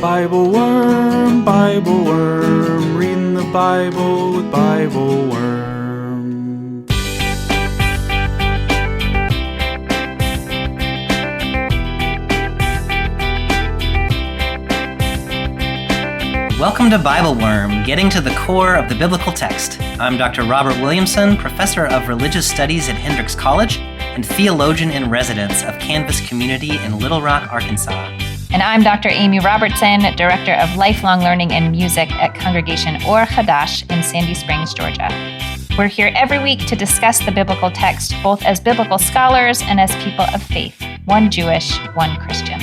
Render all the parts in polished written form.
BibleWorm, reading the Bible with BibleWorm. Welcome to BibleWorm, getting to the core of the biblical text. I'm Dr. Robert Williamson, professor of religious studies at Hendrix College and theologian in residence of Canvas Community in Little Rock, Arkansas. And I'm Dr. Amy Robertson, Director of Lifelong Learning and Music at Congregation Or Hadash in Sandy Springs, Georgia. We're here every week to discuss the biblical text, both as biblical scholars and as people of faith, one Jewish, one Christian.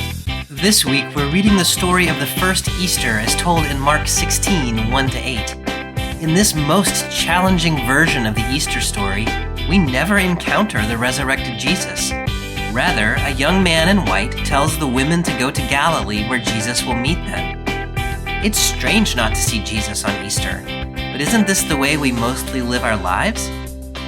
This week, we're reading the story of the first Easter as told in Mark 16, 1-8. In this most challenging version of the Easter story, we never encounter the resurrected Jesus. Rather, a young man in white tells the women to go to Galilee where Jesus will meet them. It's strange not to see Jesus on Easter, but isn't this the way we mostly live our lives?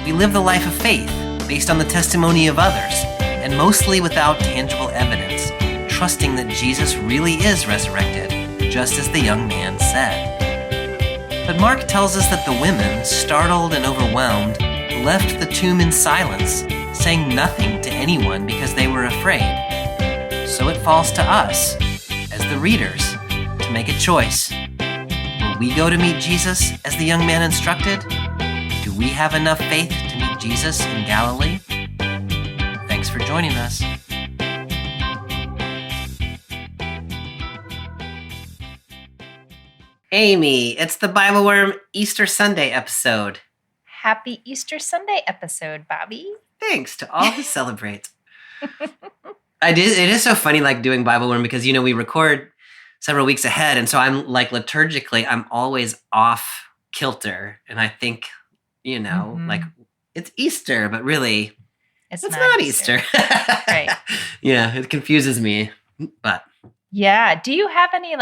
We live the life of faith, based on the testimony of others, and mostly without tangible evidence, trusting that Jesus really is resurrected, just as the young man said. But Mark tells us that the women, startled and overwhelmed, left the tomb in silence, saying nothing to anyone because they were afraid. So it falls to us, as the readers, to make a choice. Will we go to meet Jesus as the young man instructed? Do we have enough faith to meet Jesus in Galilee? Thanks for joining us. Amy, it's the BibleWorm Easter Sunday episode. Happy Easter Sunday episode, Bobby. Thanks to all who celebrate. It is so funny, like doing BibleWorm, because we record several weeks ahead, and so I'm like liturgically, I'm always off kilter, and I think, like it's Easter, but really, it's not Easter. Right? Yeah, it confuses me, but yeah. Do you have any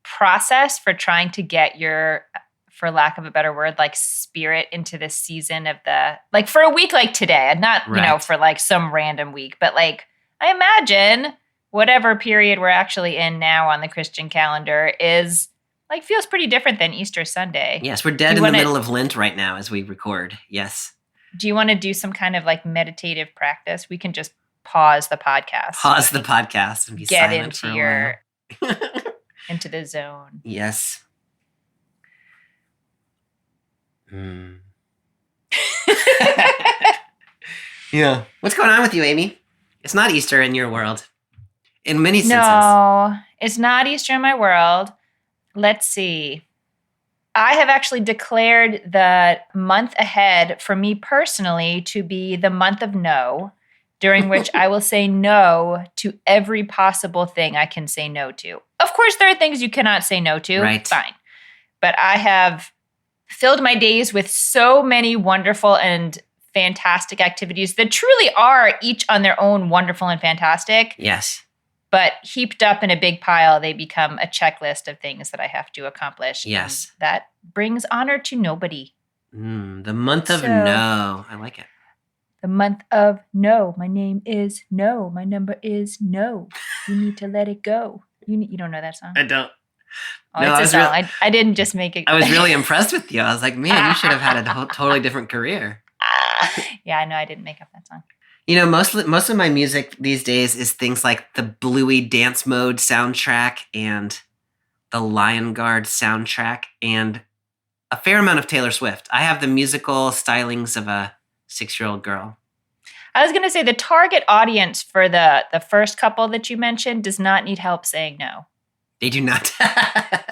process for trying to get your, for lack of a better word, spirit into the season of the, for a week like today, not, right, for some random week, but I imagine whatever period we're actually in now on the Christian calendar is feels pretty different than Easter Sunday. Yes, we're dead in the middle of Lent right now as we record. Yes. Do you want to do some kind of meditative practice? We can just pause the podcast. Pause the podcast and be silent for a while. Into the zone. Yes. Yeah. What's going on with you, Amy? It's not Easter in your world. In many senses. No, it's not Easter in my world. Let's see. I have actually declared the month ahead for me personally to be the month of no, during which I will say no to every possible thing I can say no to. Of course, there are things you cannot say no to. Right. Fine. But I have filled my days with so many wonderful and fantastic activities that truly are each on their own wonderful and fantastic. Yes. But heaped up in a big pile, they become a checklist of things that I have to accomplish. Yes. And that brings honor to nobody. The month of no. I like it. The month of no. My name is no. My number is no. You need to let it go. You don't know that song? I don't. Oh, no, it's a song. I didn't just make it. I was really impressed with you. I was like, man, you should have had a totally different career. Yeah, I know. I didn't make up that song. Most of my music these days is things like the Bluey Dance Mode soundtrack and the Lion Guard soundtrack and a fair amount of Taylor Swift. I have the musical stylings of a 6-year-old girl. I was going to say the target audience for the first couple that you mentioned does not need help saying no. They do not.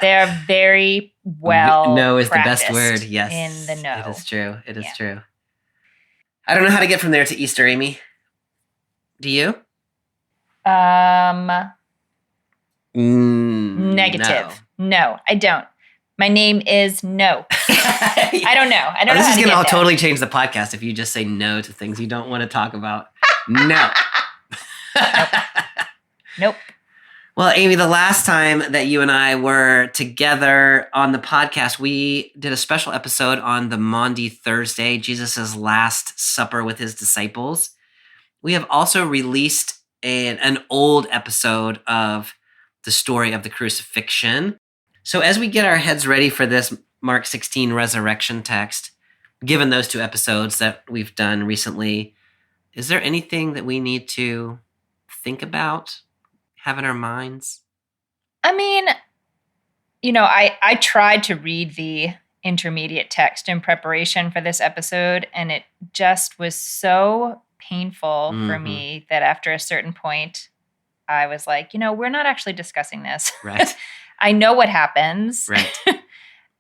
They're very well no is the best word. Yes. In the no. It is true. It is true. I don't know how to get from there to Easter, Amy. Do you? Negative. No, I don't. My name is no. I don't know. I don't know. This how is to going to get totally change the podcast if you just say no to things you don't want to talk about. No. Nope. Well, Amy, the last time that you and I were together on the podcast, we did a special episode on the Maundy Thursday, Jesus' Last Supper with his disciples. We have also released an old episode of the story of the crucifixion. So as we get our heads ready for this Mark 16 resurrection text, given those 2 episodes that we've done recently, is there anything that we need to think about, have in our minds? I mean, I tried to read the intermediate text in preparation for this episode, and it just was so painful for me that after a certain point, I was like, we're not actually discussing this. Right. I know what happens. Right.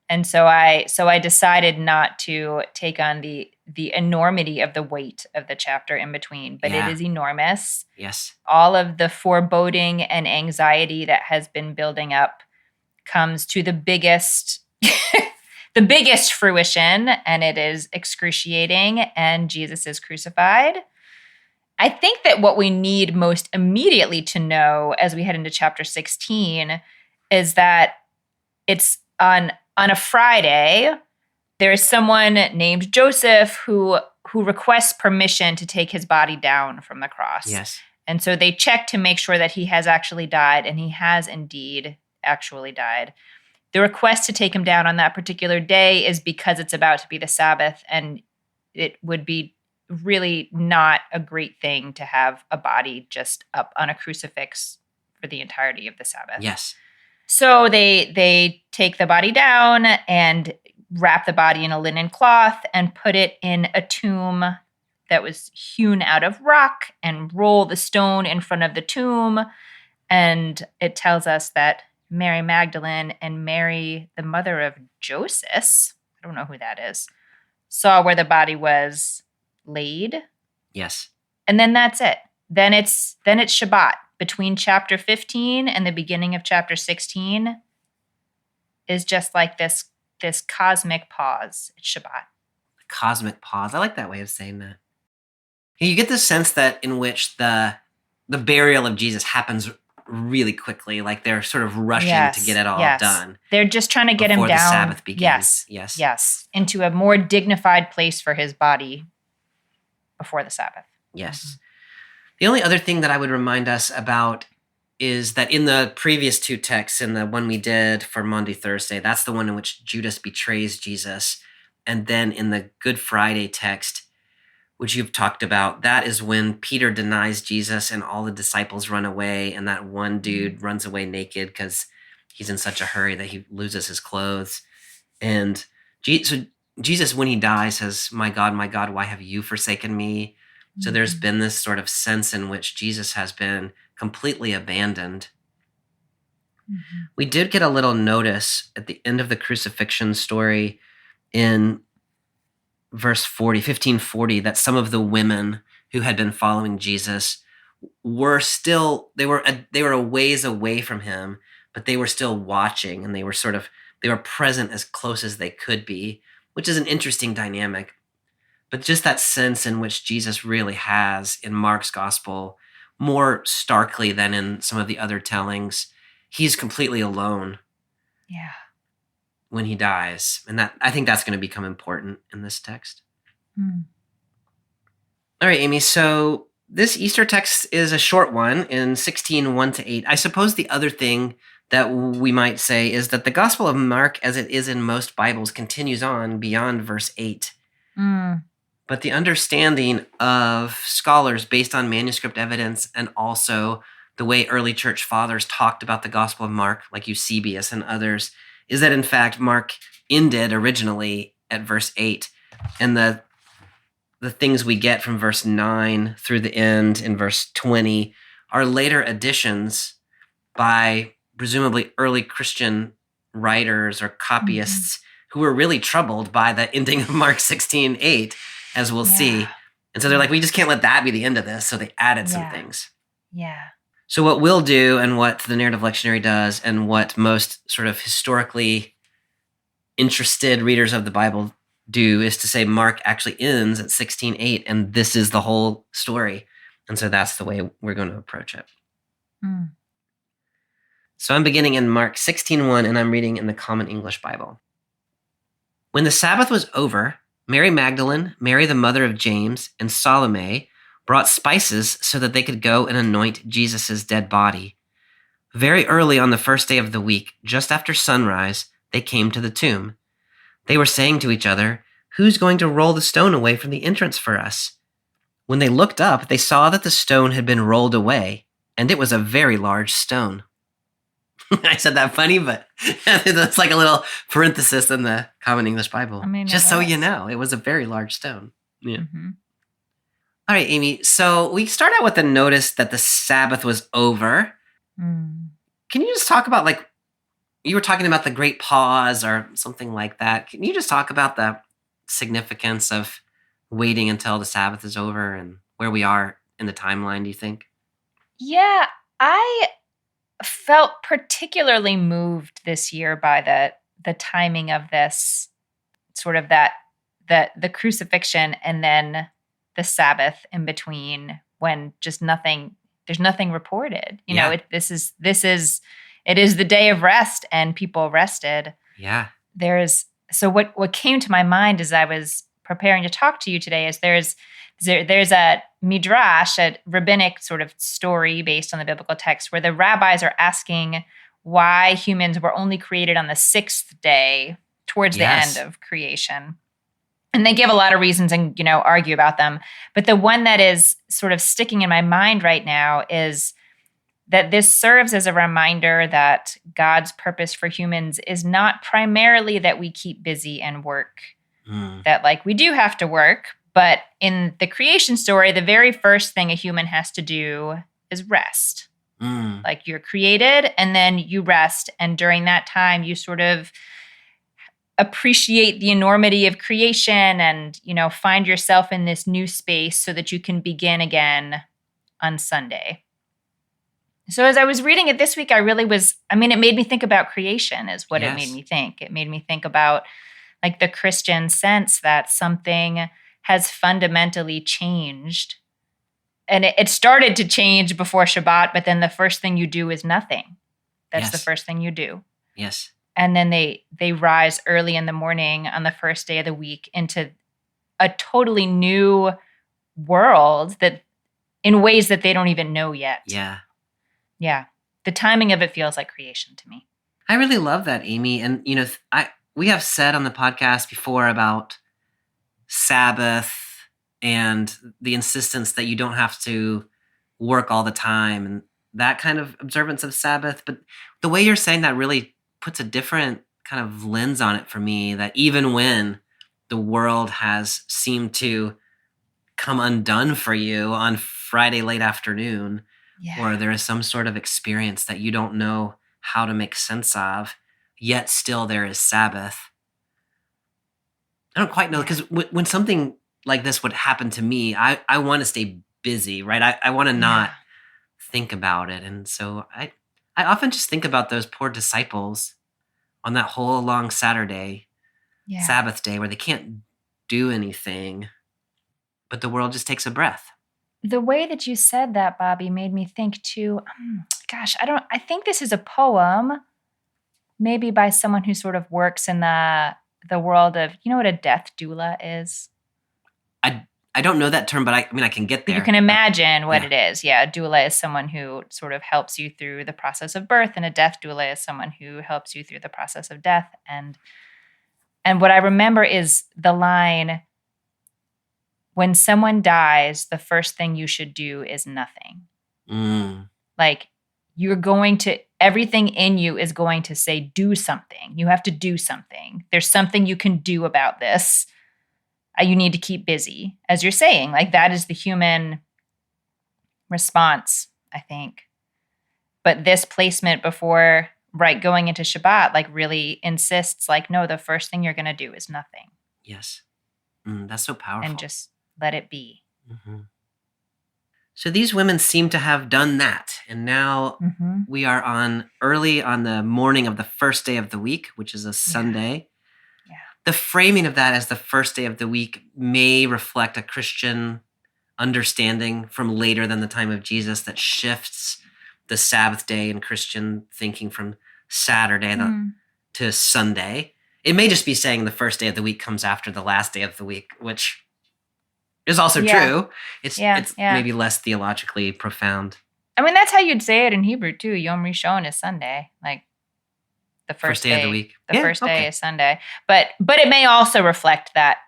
And so I decided not to take on the enormity of the weight of the chapter in between, but Yeah. it is enormous. Yes. All of the foreboding and anxiety that has been building up comes to the biggest the biggest fruition, and it is excruciating, and Jesus is crucified. I think that what we need most immediately to know as we head into chapter 16 is that it's on a Friday. There is someone named Joseph who requests permission to take his body down from the cross. Yes. And so they check to make sure that he has actually died, and he has indeed actually died. The request to take him down on that particular day is because it's about to be the Sabbath, and it would be really not a great thing to have a body just up on a crucifix for the entirety of the Sabbath. Yes. So they take the body down and wrap the body in a linen cloth and put it in a tomb that was hewn out of rock and roll the stone in front of the tomb. And it tells us that Mary Magdalene and Mary, the mother of Joseph, I don't know who that is, saw where the body was laid. Yes. And then that's it. Then it's Shabbat. Between chapter 15 and the beginning of chapter 16 is just like this cosmic pause. It's Shabbat. Cosmic pause. I like that way of saying that. You get the sense that in which the burial of Jesus happens really quickly, like they're sort of rushing to get it all done. They're just trying to get him down. Before the Sabbath begins. Yes. Into a more dignified place for his body before the Sabbath. Yes. Mm-hmm. The only other thing that I would remind us about is that in the previous 2 texts, in the one we did for Maundy Thursday, that's the one in which Judas betrays Jesus. And then in the Good Friday text, which you've talked about, that is when Peter denies Jesus and all the disciples run away, and that one dude runs away naked because he's in such a hurry that he loses his clothes. And so Jesus, when he dies, says, my God, why have you forsaken me? So there's been this sort of sense in which Jesus has been completely abandoned. Mm-hmm. We did get a little notice at the end of the crucifixion story in verse 1540, that some of the women who had been following Jesus were still, they were a ways away from him, but they were still watching, and they were present as close as they could be, which is an interesting dynamic. But just that sense in which Jesus really has in Mark's gospel, more starkly than in some of the other tellings, he's completely alone. Yeah. When he dies. And that, I think that's going to become important in this text. All right, Amy. So this Easter text is a short one in 16, 1-8. I suppose the other thing that we might say is that the Gospel of Mark, as it is in most Bibles, continues on beyond verse 8. But the understanding of scholars based on manuscript evidence, and also the way early church fathers talked about the Gospel of Mark, like Eusebius and others, is that in fact Mark ended originally at verse 8. And the things we get from verse 9 through the end in verse 20 are later additions by presumably early Christian writers or copyists who were really troubled by the ending of Mark 16:8. As we'll see. And so they're like, we just can't let that be the end of this. So they added some things. Yeah. So what we'll do, and what the Narrative Lectionary does, and what most sort of historically interested readers of the Bible do, is to say Mark actually ends at 16:8, and this is the whole story. And so that's the way we're going to approach it. So I'm beginning in Mark 16:1, and I'm reading in the Common English Bible. When the Sabbath was over, Mary Magdalene, Mary the mother of James, and Salome brought spices so that they could go and anoint Jesus' dead body. Very early on the first day of the week, just after sunrise, they came to the tomb. They were saying to each other, "Who's going to roll the stone away from the entrance for us?" When they looked up, they saw that the stone had been rolled away, and it was a very large stone. I said that funny, but that's like a little parenthesis in the Common English Bible. I mean, just it so was. you know, it was a very large stone. Yeah. Mm-hmm. All right, Amy. So we start out with the notice that the Sabbath was over. Mm. Can you just talk about, like, you were talking about the great pause or something like that. Can you just talk about the significance of waiting until the Sabbath is over and where we are in the timeline, do you think? Yeah, I felt particularly moved this year by the timing of this, sort of that the crucifixion and then the Sabbath in between, when just there's nothing reported. You know, it is the day of rest and people rested. Yeah. So what came to my mind as I was preparing to talk to you today is there's a midrash, a rabbinic sort of story based on the biblical text, where the rabbis are asking why humans were only created on the sixth day, towards the end of creation. And they give a lot of reasons and, argue about them. But the one that is sort of sticking in my mind right now is that this serves as a reminder that God's purpose for humans is not primarily that we keep busy and work, that we do have to work, but in the creation story, the very first thing a human has to do is rest. Like, you're created and then you rest. And during that time, you sort of appreciate the enormity of creation and, find yourself in this new space so that you can begin again on Sunday. So as I was reading it this week, it made me think about creation is what it made me think. It made me think about the Christian sense that something has fundamentally changed. And it started to change before Shabbat, but then the first thing you do is nothing. That's the first thing you do. Yes. And then they rise early in the morning on the first day of the week into a totally new world that in ways that they don't even know yet. Yeah. Yeah. The timing of it feels like creation to me. I really love that, Amy. And, we have said on the podcast before about Sabbath and the insistence that you don't have to work all the time and that kind of observance of Sabbath. But the way you're saying that really puts a different kind of lens on it for me, that even when the world has seemed to come undone for you on Friday late afternoon, or there is some sort of experience that you don't know how to make sense of, yet still there is Sabbath. I don't quite know, because when something like this would happen to me, I want to stay busy, right? I want to not think about it. And so I often just think about those poor disciples on that whole long Saturday, Sabbath day, where they can't do anything, but the world just takes a breath. The way that you said that, Bobby, made me think too, I think this is a poem, maybe by someone who sort of works in the world of, what a death doula is? I don't know that term, but I can get there. You can imagine what it is. Yeah, a doula is someone who sort of helps you through the process of birth, and a death doula is someone who helps you through the process of death. And what I remember is the line, when someone dies, the first thing you should do is nothing. Like, everything in you is going to say, do something. You have to do something. There's something you can do about this. You need to keep busy, as you're saying. That is the human response, I think. But this placement before, going into Shabbat, really insists, no, the first thing you're going to do is nothing. Yes. That's so powerful. And just let it be. Mm-hmm. So these women seem to have done that. And now we are early on the morning of the first day of the week, which is a Sunday. Yeah. The framing of that as the first day of the week may reflect a Christian understanding from later than the time of Jesus that shifts the Sabbath day in Christian thinking from Saturday to Sunday. It may just be saying the first day of the week comes after the last day of the week, which is also true. It's maybe less theologically profound. I mean, that's how you'd say it in Hebrew too. Yom Rishon is Sunday, like the first day of the week. The first day is Sunday. But it may also reflect that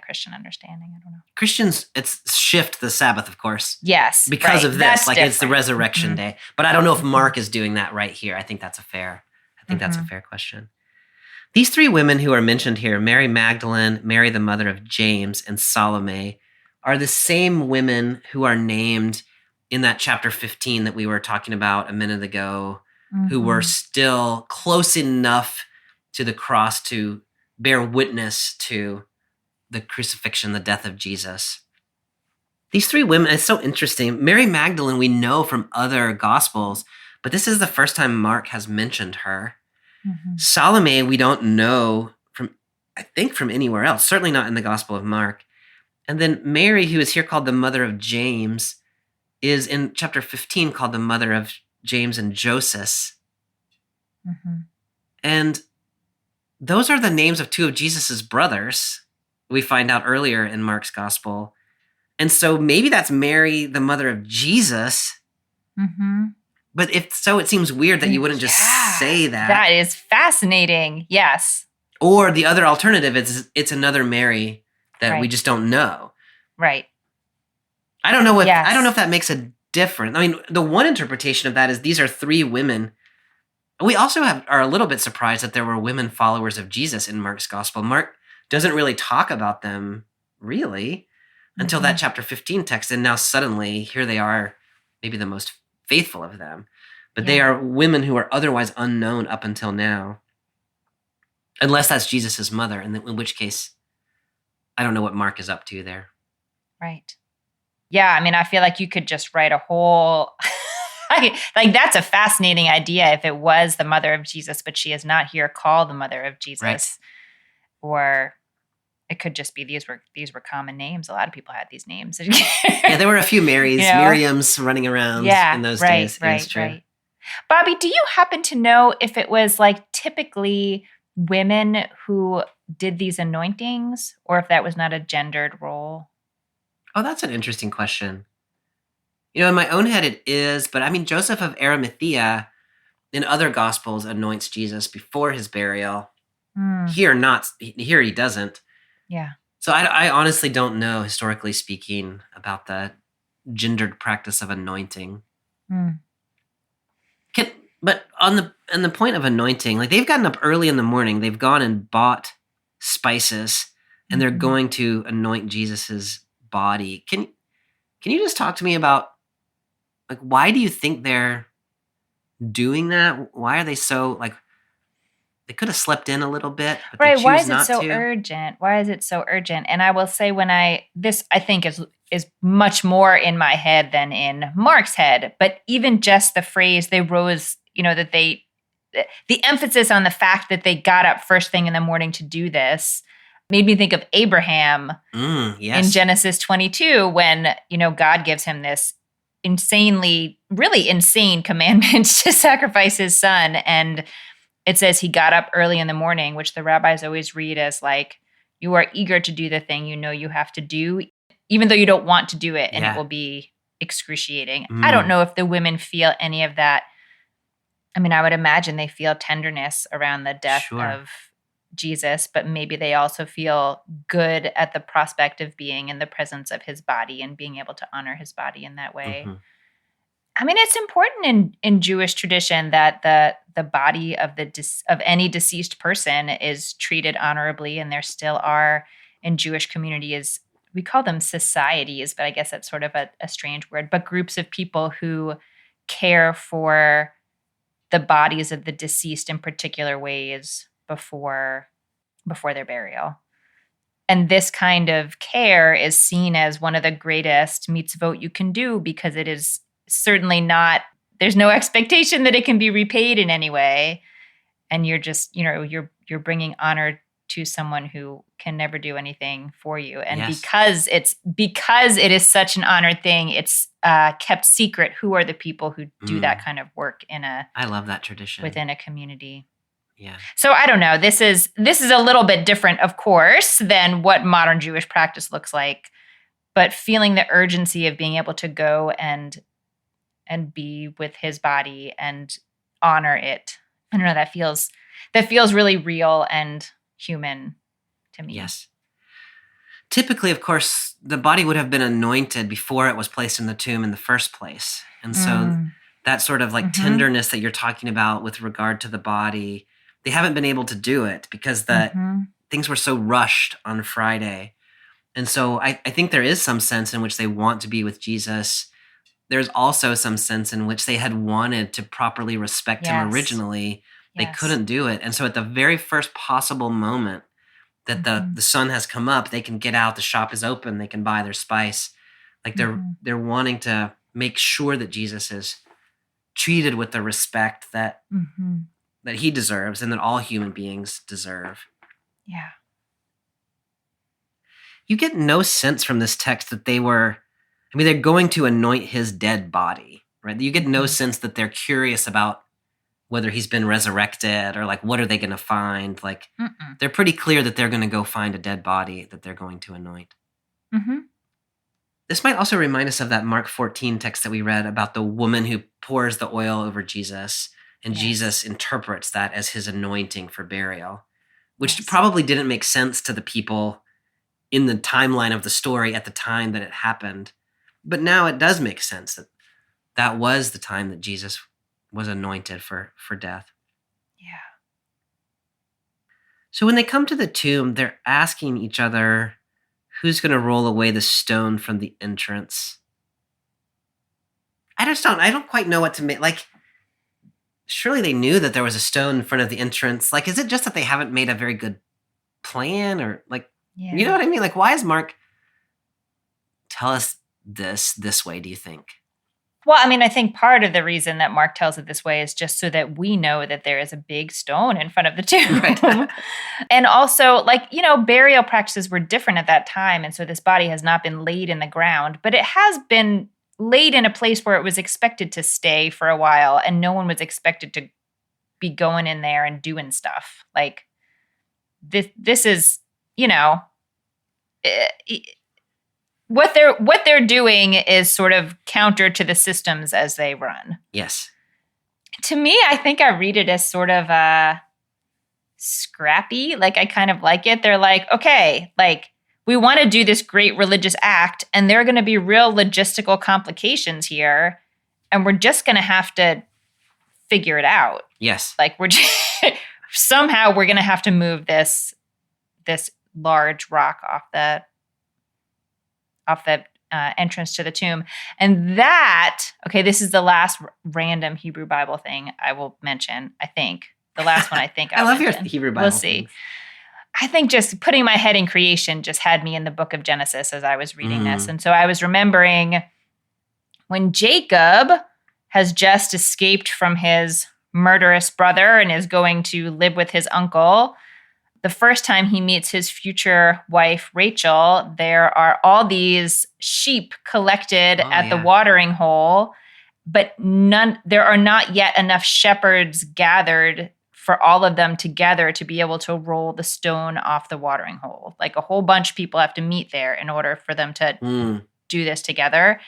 Christian understanding. I don't know. Christians, it's shift the Sabbath, of course. Yes, because of this, that's like different. It's the resurrection day. But I don't know if Mark is doing that right here. I think that's a fair question. These three women who are mentioned here, Mary Magdalene, Mary the mother of James, and Salome, are the same women who are named in that chapter 15 that we were talking about a minute ago, who were still close enough to the cross to bear witness to the crucifixion, the death of Jesus. These three women, it's so interesting. Mary Magdalene, we know from other Gospels, but this is the first time Mark has mentioned her. Salome, we don't know from anywhere else, certainly not in the Gospel of Mark. And then Mary, who is here called the mother of James, is in chapter 15 called the mother of James and Joseph. And those are the names of two of Jesus's brothers, we find out earlier in Mark's Gospel. And so maybe that's Mary, the mother of Jesus. But if so, it seems weird that you wouldn't just say that. That is fascinating. Yes. Or the other alternative is it's another Mary that we just don't know. Right. I don't know if that makes a difference. I mean, the one interpretation of that is these are three women. We also are a little bit surprised that there were women followers of Jesus in Mark's Gospel. Mark doesn't really talk about them really until that chapter 15 text, and now suddenly here they are, maybe the most faithful of them. But they are women who are otherwise unknown up until now. Unless that's Jesus' mother, in which case, I don't know what Mark is up to there. Right. Yeah, I mean, I feel like you could just write a whole... like, that's a fascinating idea if it was the mother of Jesus, but she is not here called the mother of Jesus. Right. Or it could just be these were common names. A lot of people had these names. Yeah, there were a few Marys, Miriams running around in those days. Right. Bobby, do you happen to know if it was like typically women who did these anointings, or if that was not a gendered role? Oh, that's an interesting question. In my own head it is, but I mean, Joseph of Arimathea in other Gospels anoints Jesus before his burial. Here he doesn't. Yeah. So I honestly don't know, historically speaking, about the gendered practice of anointing. But on the point of anointing, like they've gotten up early in the morning, they've gone and bought spices, and they're going to anoint Jesus's body. Can you just talk to me about, like, why do you think they're doing that? Why are they so, like, they could have slept in a little bit, but they choose why is not it so to? urgent? Why is it so urgent? And I will say this I think is much more in my head than in Mark's head, but even just the phrase they rose, that the emphasis on the fact that they got up first thing in the morning to do this made me think of Abraham in Genesis 22 when, God gives him this really insane commandment to sacrifice his son. And it says he got up early in the morning, which the rabbis always read as like, you are eager to do the thing you have to do, even though you don't want to do it, and it will be excruciating. I don't know if the women feel any of that. I mean, I would imagine they feel tenderness around the death of Jesus, but maybe they also feel good at the prospect of being in the presence of his body and being able to honor his body in that way. I mean, it's important in Jewish tradition that the body of any deceased person is treated honorably, and there still are in Jewish communities, we call them societies, but I guess that's sort of a strange word, but groups of people who care for the bodies of the deceased in particular ways before their burial. And this kind of care is seen as one of the greatest mitzvot you can do, because it is certainly not, there's no expectation that it can be repaid in any way. And you're just, you're bringing honor to someone who can never do anything for you. And because it is such an honored thing, it's kept secret who are the people who do that kind of work I love that tradition within a community. Yeah. So I don't know. This is a little bit different, of course, than what modern Jewish practice looks like, but feeling the urgency of being able to go and and be with his body and honor it. I don't know, that feels really real and human to me. Yes. Typically, of course, the body would have been anointed before it was placed in the tomb in the first place. And so that sort of like tenderness that you're talking about with regard to the body, they haven't been able to do it because things were so rushed on Friday. And so I think there is some sense in which they want to be with Jesus. There's also some sense in which they had wanted to properly respect him originally. They couldn't do it. And so at the very first possible moment that the sun has come up, they can get out, the shop is open, they can buy their spice. Like they're wanting to make sure that Jesus is treated with the respect that that he deserves and that all human beings deserve. Yeah. You get no sense from this text that they're going to anoint his dead body, right? You get no sense that they're curious about whether he's been resurrected or like, what are they going to find? Like, they're pretty clear that they're going to go find a dead body that they're going to anoint. This might also remind us of that Mark 14 text that we read about the woman who pours the oil over Jesus, and Jesus interprets that as his anointing for burial, which probably didn't make sense to the people in the timeline of the story at the time that it happened. But now it does make sense that that was the time that Jesus was anointed for death. Yeah. So when they come to the tomb, they're asking each other, who's going to roll away the stone from the entrance? I don't quite know what to make. Like, surely they knew that there was a stone in front of the entrance. Like, is it just that they haven't made a very good plan, or like, you know what I mean? Like, why does Mark tell us this way, do you think? Well, I mean, I think part of the reason that Mark tells it this way is just so that we know that there is a big stone in front of the tomb. Right. And also, like, burial practices were different at that time. And so this body has not been laid in the ground, but it has been laid in a place where it was expected to stay for a while, and no one was expected to be going in there and doing stuff. Like, this is, what they're doing is sort of counter to the systems as they run. Yes. To me, I think I read it as sort of scrappy. Like, I kind of like it. They're like, okay, like, we want to do this great religious act, and there are going to be real logistical complications here, and we're just going to have to figure it out. Yes. Like, somehow we're going to have to move this large rock off the entrance to the tomb. And this is the last random Hebrew Bible thing I will mention, I think. The last one I think I love mention. your Hebrew Bible. We'll see. Things. I think just putting my head in creation just had me in the book of Genesis as I was reading this. And so I was remembering when Jacob has just escaped from his murderous brother and is going to live with his uncle. The first time he meets his future wife, Rachel, there are all these sheep collected at the watering hole, but there are not yet enough shepherds gathered for all of them together to be able to roll the stone off the watering hole. Like, a whole bunch of people have to meet there in order for them to do this together.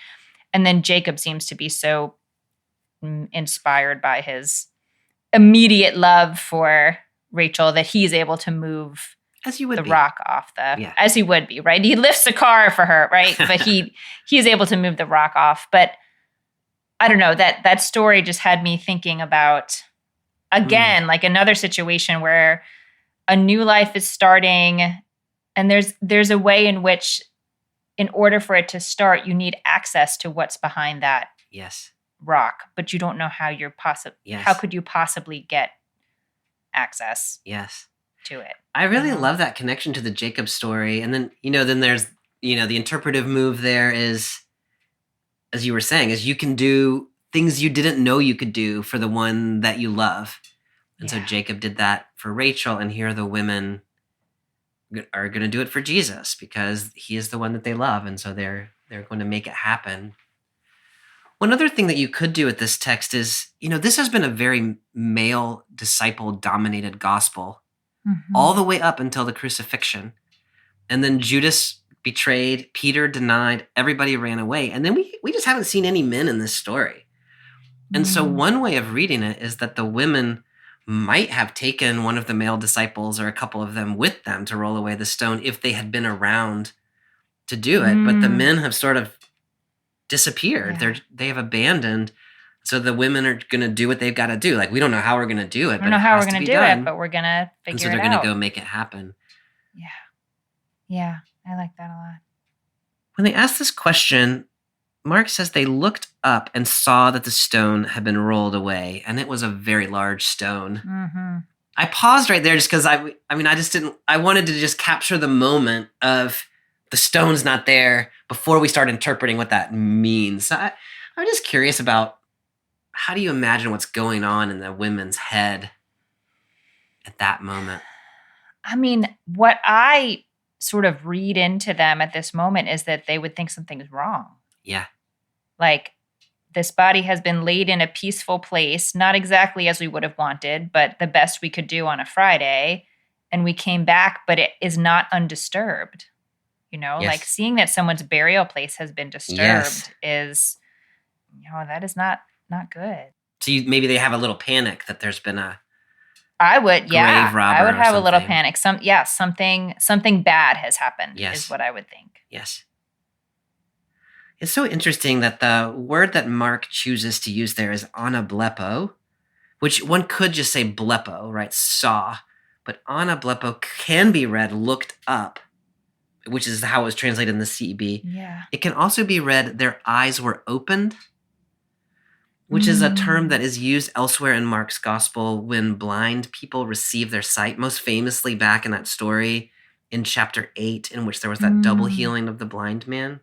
And then Jacob seems to be so inspired by his immediate love for Rachel that he's able to move the rock off as he would be, right? He lifts the car for her, right? But he's able to move the rock off. But I don't know, that story just had me thinking about, again, like another situation where a new life is starting, and there's a way in which, in order for it to start, you need access to what's behind that rock, but you don't know how how could you possibly get access to it. I really love that connection to the Jacob story. And then, then there's, the interpretive move there is, as you were saying, is you can do things you didn't know you could do for the one that you love. And so Jacob did that for Rachel, and here the women are going to do it for Jesus because he is the one that they love. And so they're going to make it happen. One other thing that you could do with this text is, this has been a very male disciple-dominated gospel all the way up until the crucifixion. And then Judas betrayed, Peter denied, everybody ran away. And then we just haven't seen any men in this story. And so one way of reading it is that the women might have taken one of the male disciples or a couple of them with them to roll away the stone if they had been around to do it. But the men have sort of disappeared. Yeah. They have abandoned. So the women are going to do what they've got to do. Like, we don't know how we're going to do it. I don't know how we're going to do it, but we're going to figure it out. And so they're going to go make it happen. Yeah. Yeah. I like that a lot. When they asked this question, Mark says they looked up and saw that the stone had been rolled away, and it was a very large stone. Mm-hmm. I paused right there just because I wanted to just capture the moment of the stone's not there before we start interpreting what that means. So I'm just curious about, how do you imagine what's going on in the women's head at that moment? I mean, what I sort of read into them at this moment is that they would think something's wrong. Yeah. Like, this body has been laid in a peaceful place, not exactly as we would have wanted, but the best we could do on a Friday. And we came back, but it is not undisturbed. Yes. Like seeing that someone's burial place has been disturbed is, that is not good. So maybe they have a little panic that there's been a I would, yeah. grave robber I would have or a little something. panic. Something bad has happened. Yes. Is what I would think. Yes. It's so interesting that the word that Mark chooses to use there is anablepo, which one could just say blepo, right? Saw. But anablepo can be read looked up, which is how it was translated in the CEB. Yeah. It can also be read their eyes were opened, which is a term that is used elsewhere in Mark's gospel when blind people receive their sight, most famously back in that story in chapter 8, in which there was that double healing of the blind man.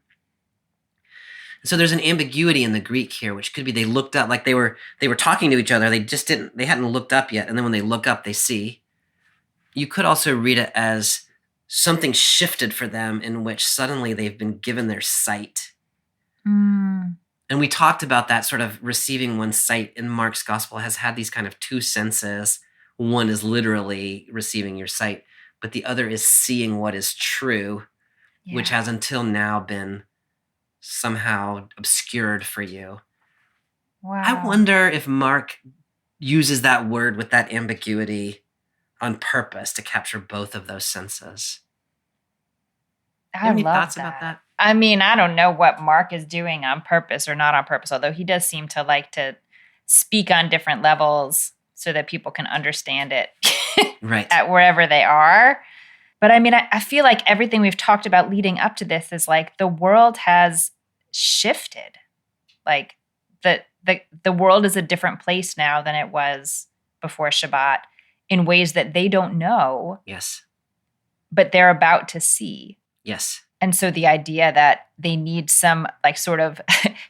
So there's an ambiguity in the Greek here, which could be they looked up, like they were talking to each other. They hadn't looked up yet. And then when they look up, they see. You could also read it as something shifted for them in which suddenly they've been given their sight. And we talked about that sort of receiving one's sight in Mark's gospel has had these kind of two senses. One is literally receiving your sight, but the other is seeing what is true, which has until now been somehow obscured for you. Wow. I wonder if Mark uses that word with that ambiguity on purpose to capture both of those senses. I Any love thoughts that. about that? I mean, I don't know what Mark is doing on purpose or not on purpose, although he does seem to like to speak on different levels so that people can understand it Right. at wherever they are. But I mean, I feel like everything we've talked about leading up to this is like the world has shifted. Like the world is a different place now than it was before Shabbat in ways that they don't know, Yes. but they're about to see. Yes. And so the idea that they need some like sort of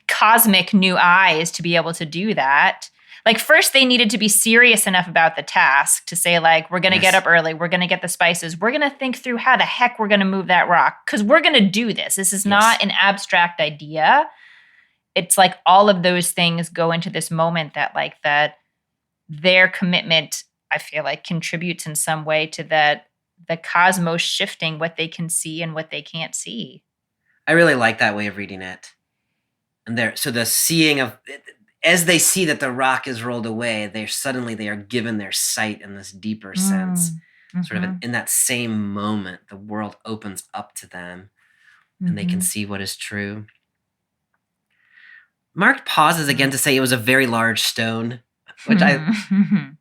cosmic new eyes to be able to do that. Like first they needed to be serious enough about the task to say like, we're going to get up early. We're going to get the spices. We're going to think through how the heck we're going to move that rock because we're going to do this. This is not an abstract idea. It's like all of those things go into this moment that like that their commitment, I feel like contributes in some way to that the cosmos shifting what they can see and what they can't see. I really like that way of reading it. And so the seeing of, as they see that the rock is rolled away, they are given their sight in this deeper sense. Sort of in that same moment, the world opens up to them and they can see what is true. Mark pauses again to say it was a very large stone, which and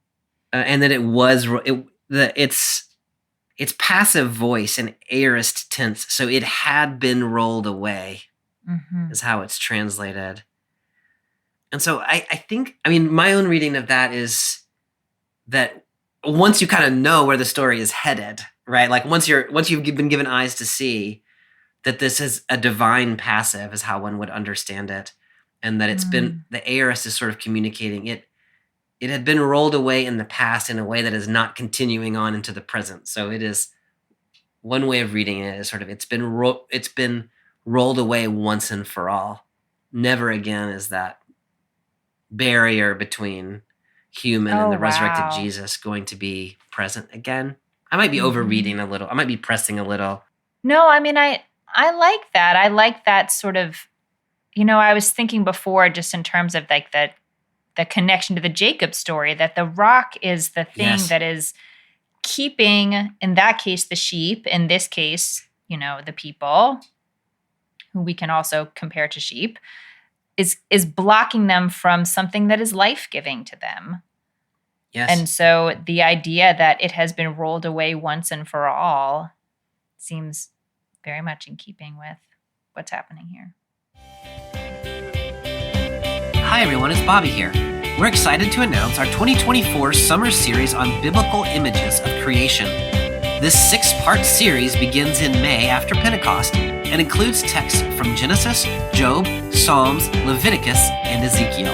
that it was, it's passive voice and aorist tense. So it had been rolled away is how it's translated. And so I think, my own reading of that is that once you kind of know where the story is headed, right? Like once you've been given eyes to see that this is a divine passive is how one would understand it. And that it's been, the aorist is sort of communicating it had been rolled away in the past in a way that is not continuing on into the present. So it is, one way of reading it is sort of, it's been rolled away once and for all. Never again is that barrier between human and the resurrected Jesus going to be present again. I might be overreading a little. I might be pressing a little. No, I mean, I like that. I like that sort of, I was thinking before just in terms of like the connection to the Jacob story, that the rock is the thing Yes. that is keeping, in that case, the sheep, in this case, the people, who we can also compare to sheep, is blocking them from something that is life-giving to them. Yes. And so the idea that it has been rolled away once and for all seems very much in keeping with what's happening here. Hi everyone, it's Bobby here. We're excited to announce our 2024 summer series on biblical images of creation. This 6-part series begins in May after Pentecost and includes texts from Genesis, Job, Psalms, Leviticus, and Ezekiel.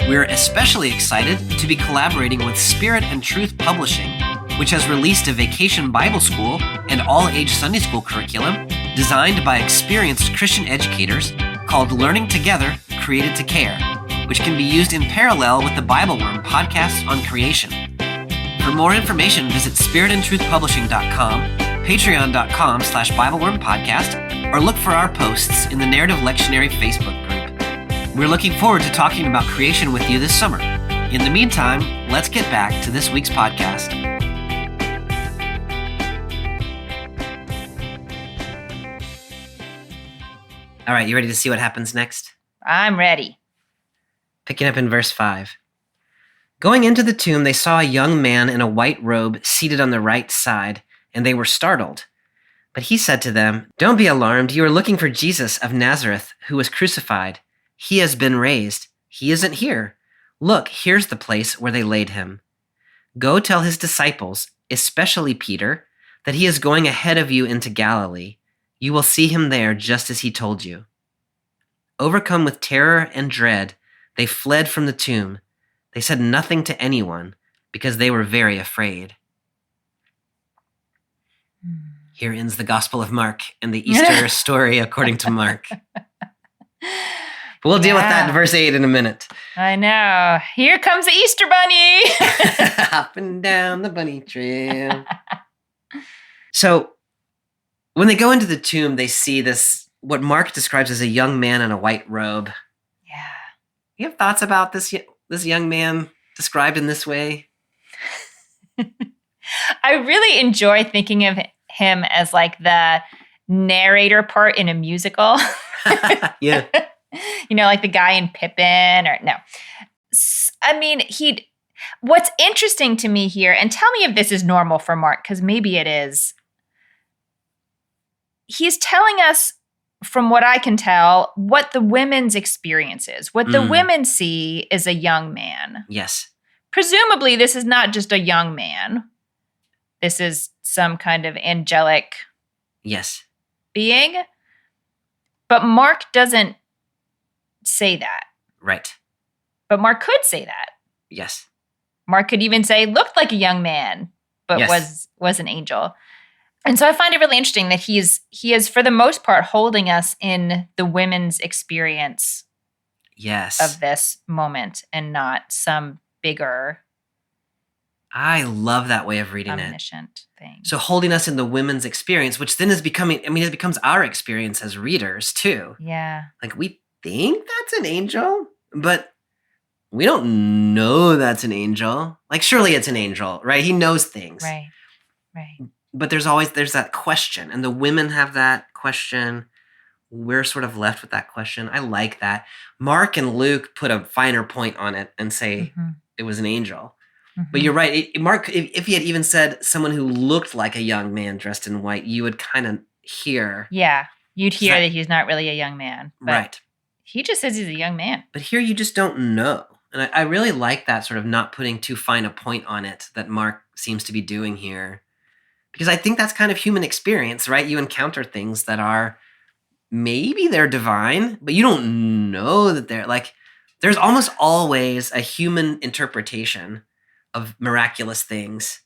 We're especially excited to be collaborating with Spirit and Truth Publishing, which has released a vacation Bible school and all-age Sunday school curriculum designed by experienced Christian educators called Learning Together, Created to Care, which can be used in parallel with the BibleWorm podcast on creation. For more information, visit spiritandtruthpublishing.com, patreon.com/BibleWorm podcast, or look for our posts in the Narrative Lectionary Facebook group. We're looking forward to talking about creation with you this summer. In the meantime, let's get back to this week's podcast. All right, you ready to see what happens next? I'm ready. Picking up in verse 5. Going into the tomb, they saw a young man in a white robe seated on the right side, and they were startled. But he said to them, "Don't be alarmed. You are looking for Jesus of Nazareth, who was crucified. He has been raised. He isn't here. Look, here's the place where they laid him. Go tell his disciples, especially Peter, that he is going ahead of you into Galilee. You will see him there just as he told you." Overcome with terror and dread, they fled from the tomb. They said nothing to anyone because they were very afraid. Here ends the Gospel of Mark and the Easter story according to Mark. But we'll deal with that in verse 8 in a minute. I know. Here comes the Easter Bunny. Up and down the bunny trail. So when they go into the tomb, they see this, what Mark describes as a young man in a white robe. Yeah. You have thoughts about this young man described in this way? I really enjoy thinking of him as like the narrator part in a musical. Yeah. Like the guy in Pippin or no. I mean, what's interesting to me here, and tell me if this is normal for Mark, because maybe it is. He's telling us, from what I can tell, what the women's experience is. What the women see is a young man. Yes. Presumably, this is not just a young man. This is some kind of angelic being. But Mark doesn't say that. Right. But Mark could say that. Yes. Mark could even say, looked like a young man, but was an angel. And so I find it really interesting that he is, for the most part, holding us in the women's experience of this moment and not some bigger, I love that way of reading omniscient thing. So holding us in the women's experience, which then is becoming, it becomes our experience as readers too. Yeah. Like we think that's an angel, but we don't know that's an angel. Like surely it's an angel, right? He knows things. Right. But there's that question, and the women have that question. We're sort of left with that question. I like that. Mark and Luke put a finer point on it and say it was an angel. Mm-hmm. But you're right. Mark, if he had even said someone who looked like a young man dressed in white, you would kind of hear. Yeah, you'd hear that he's not really a young man. But right. He just says he's a young man. But here you just don't know. And I really like that sort of not putting too fine a point on it that Mark seems to be doing here. Because I think that's kind of human experience, right? You encounter things that are, maybe they're divine, but you don't know that they're like, there's almost always a human interpretation of miraculous things.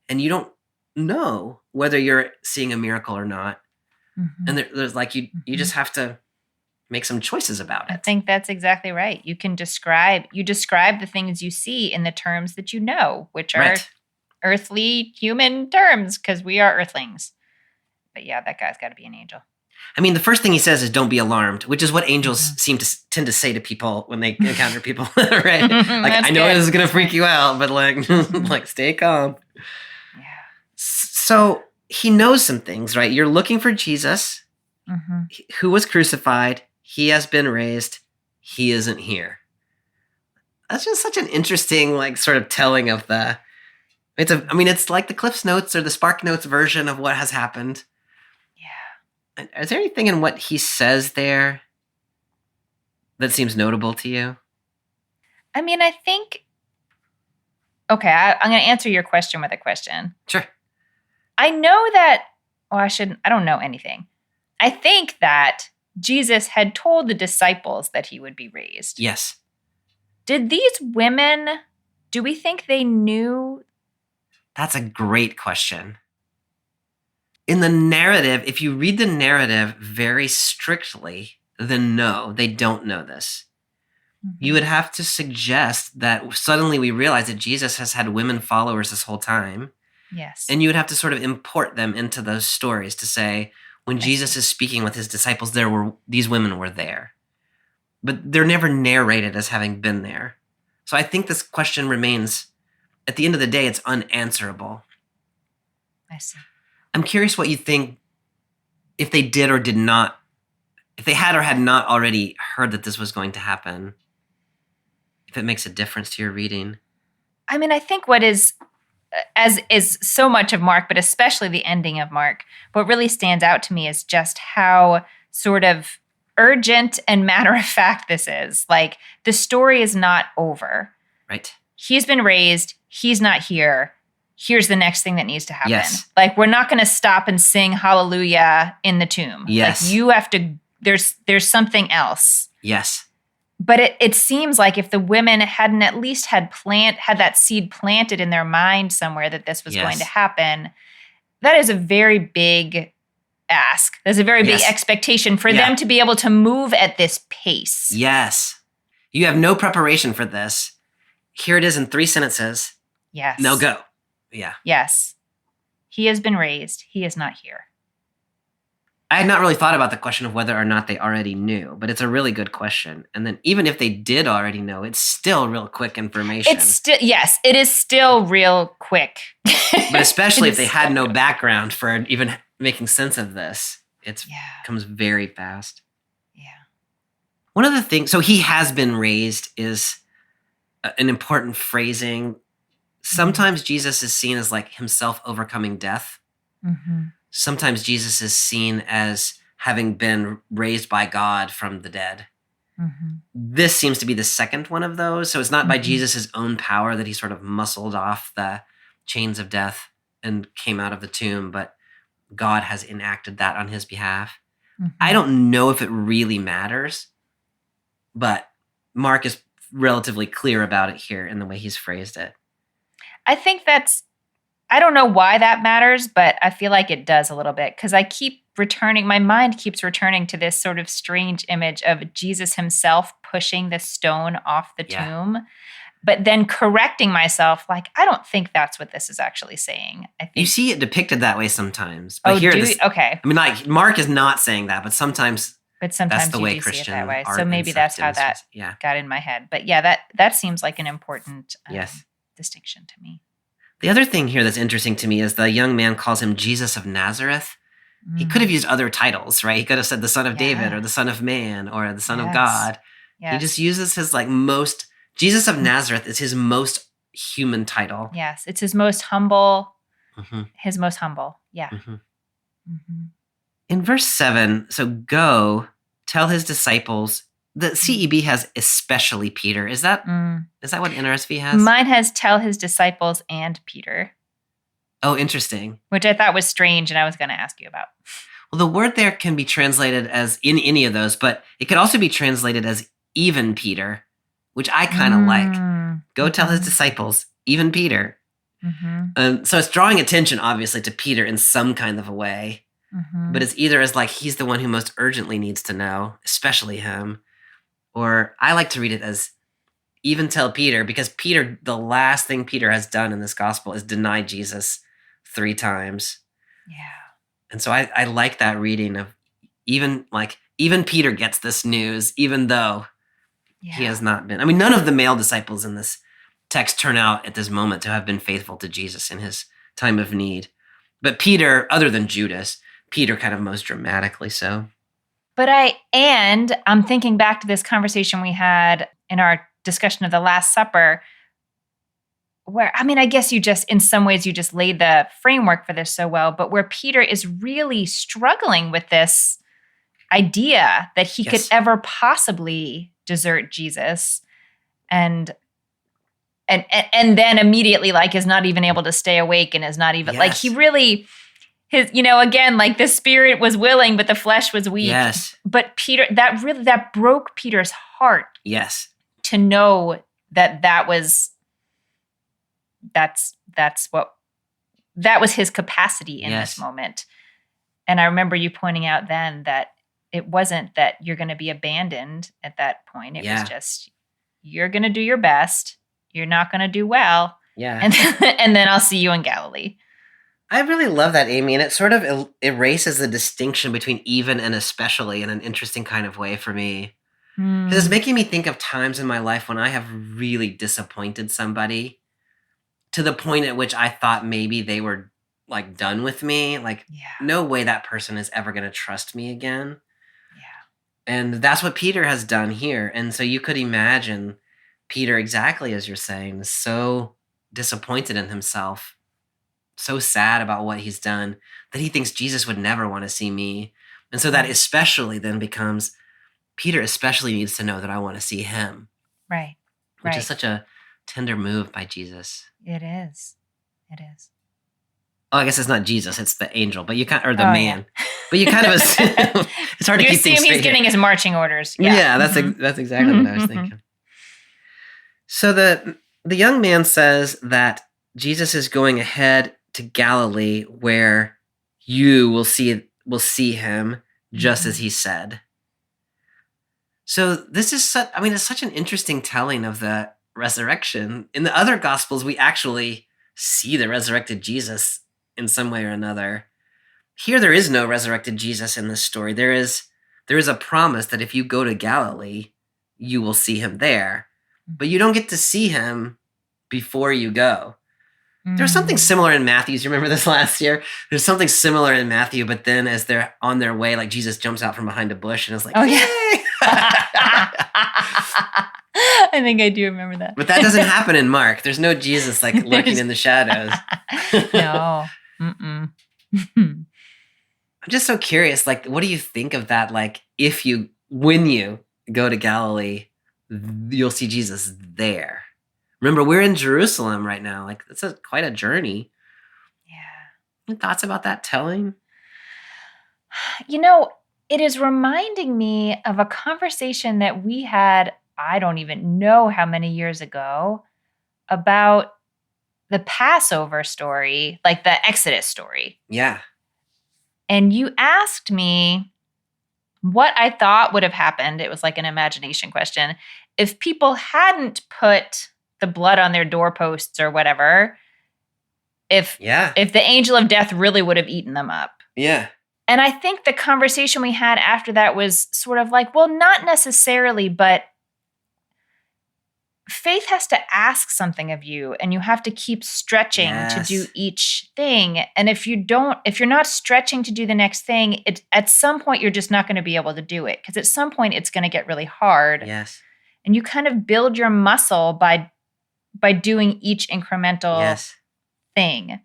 And you don't know whether you're seeing a miracle or not. Mm-hmm. And there's like, you just have to make some choices about it. I think that's exactly right. You describe the things you see in the terms that you know, which are earthly human terms, because we are earthlings. But yeah, that guy's got to be an angel. I mean, the first thing he says is don't be alarmed, which is what angels seem to tend to say to people when they encounter people, right? Like, I know this is going to freak you out, but like stay calm. Yeah. So he knows some things, right? You're looking for Jesus, who was crucified. He has been raised. He isn't here. That's just such an interesting, like, sort of telling of the. It's like the Cliff's Notes or the Spark Notes version of what has happened. Yeah. Is there anything in what he says there that seems notable to you? I mean, I think. Okay, I'm going to answer your question with a question. Sure. I know that. Well, I don't know anything. I think that Jesus had told the disciples that he would be raised. Yes. Did these women? Do we think they knew? That's a great question. In the narrative, if you read the narrative very strictly, then no, they don't know this. You would have to suggest that suddenly we realize that Jesus has had women followers this whole time. Yes. And you would have to sort of import them into those stories to say, when Jesus is speaking with his disciples, these women were there. But they're never narrated as having been there. So I think this question remains, at the end of the day, it's unanswerable. I see. I'm curious what you think, if they did or did not, if they had or had not already heard that this was going to happen, if it makes a difference to your reading. I mean, I think what is so much of Mark, but especially the ending of Mark, what really stands out to me is just how sort of urgent and matter of fact this is. Like, the story is not over. Right. He's been raised. He's not here. Here's the next thing that needs to happen. Yes. Like, we're not going to stop and sing hallelujah in the tomb. Yes. Like, you have to, there's something else. Yes. But it seems like if the women hadn't at least had that seed planted in their mind somewhere that this was going to happen, that is a very big ask. There's a very big expectation for them to be able to move at this pace. Yes. You have no preparation for this. Here it is in 3 sentences. Yes. Now go. Yeah. Yes. He has been raised. He is not here. I had not really thought about the question of whether or not they already knew, but it's a really good question. And then even if they did already know, it's still real quick information. It is still real quick. But especially if they had no background for even making sense of this, it comes very fast. Yeah. One of the things, so he has been raised is an important phrasing. Sometimes Jesus is seen as like himself overcoming death. Mm-hmm. Sometimes Jesus is seen as having been raised by God from the dead. Mm-hmm. This seems to be the second one of those. So it's not by Jesus' own power that he sort of muscled off the chains of death and came out of the tomb, but God has enacted that on his behalf. Mm-hmm. I don't know if it really matters, but Mark is relatively clear about it here in the way he's phrased it. I think I don't know why that matters, but I feel like it does a little bit because my mind keeps returning to this sort of strange image of Jesus himself pushing the stone off the tomb, but then correcting myself, like, I don't think that's what this is actually saying. I think you see it depicted that way sometimes. But okay. I mean, like, Mark is not saying that, but sometimes that's the way Christian see it that way. art so maybe that's how that got in my head. But yeah, that seems like an important distinction to me. The other thing here that's interesting to me is the young man calls him Jesus of Nazareth. Mm. He could have used other titles, right? He could have said the Son of David or the Son of Man or the Son of God. Yes. He just uses his Jesus of Nazareth is his most human title. Yes, it's his most humble. Mm-hmm. His most humble. Yeah. Mm-hmm. Mm-hmm. In verse 7, so go tell his disciples. The CEB has especially Peter. Is that what NRSV has? Mine has tell his disciples and Peter. Oh, interesting. Which I thought was strange and I was going to ask you about. Well, the word there can be translated as in any of those, but it could also be translated as even Peter, which I kind of like. Go tell his disciples, even Peter. Mm-hmm. So it's drawing attention, obviously, to Peter in some kind of a way. Mm-hmm. But it's either as like he's the one who most urgently needs to know, especially him. Or I like to read it as even tell Peter, because Peter, the last thing Peter has done in this gospel is deny Jesus 3 times. Yeah. And so I like that reading of Even Peter gets this news, even though he Yeah. has not been. I mean, none of the male disciples in this text turn out at this moment to have been faithful to Jesus in his time of need. But Peter, other than Judas, Peter kind of most dramatically so. But I'm thinking back to this conversation we had in our discussion of the Last Supper, where, I mean, I guess in some ways you just laid the framework for this so well, but where Peter is really struggling with this idea that he could Yes. ever possibly desert Jesus, and then immediately is not even able to stay awake, and is not even Yes. he really, again, the spirit was willing, but the flesh was weak. Yes. But Peter, that broke Peter's heart Yes. to know that was his capacity in Yes. this moment. And I remember you pointing out then that it wasn't that you're going to be abandoned at that point. It was just, you're going to do your best. You're not going to do well. Yeah. And then I'll see you in Galilee. I really love that, Amy, and it sort of erases the distinction between even and especially in an interesting kind of way for me. Because it's making me think of times in my life when I have really disappointed somebody to the point at which I thought maybe they were done with me. No way that person is ever going to trust me again. Yeah. And that's what Peter has done here. And so you could imagine Peter, exactly as you're saying, is so disappointed in himself, so sad about what he's done, that he thinks Jesus would never want to see me. And so that especially then becomes, Peter especially needs to know that I want to see him. Right. Which is such a tender move by Jesus. It is. Oh, I guess it's not Jesus, it's the angel, but man. Yeah. But you kind of assume, it's hard to keep things straight. He's getting his marching orders. Yeah, that's exactly what I was thinking. So the young man says that Jesus is going ahead to Galilee, where you will see him just as he said. So this is it's such an interesting telling of the resurrection. In the other gospels, we actually see the resurrected Jesus in some way or another. Here, there is no resurrected Jesus in this story. There is a promise that if you go to Galilee, you will see him there, but you don't get to see him before you go. There's something similar in Matthew. You remember this last year? There's something similar in Matthew, but then as they're on their way, Jesus jumps out from behind a bush and is like, oh, yeah. I think I do remember that. But that doesn't happen in Mark. There's no Jesus lurking in the shadows. No. Mm-mm. I'm just so curious. What do you think of that? When you go to Galilee, you'll see Jesus there. Remember, we're in Jerusalem right now. It's quite a journey. Yeah. Any thoughts about that telling? It is reminding me of a conversation that we had, I don't even know how many years ago, about the Passover story, the Exodus story. Yeah. And you asked me what I thought would have happened. It was an imagination question. If people hadn't put the blood on their doorposts or whatever, if the angel of death really would have eaten them up. Yeah. And I think the conversation we had after that was sort of well, not necessarily, but faith has to ask something of you, and you have to keep stretching to do each thing. And if you're not stretching to do the next thing, at some point you're just not going to be able to do it, because at some point it's going to get really hard. Yes. And you kind of build your muscle by doing each incremental thing.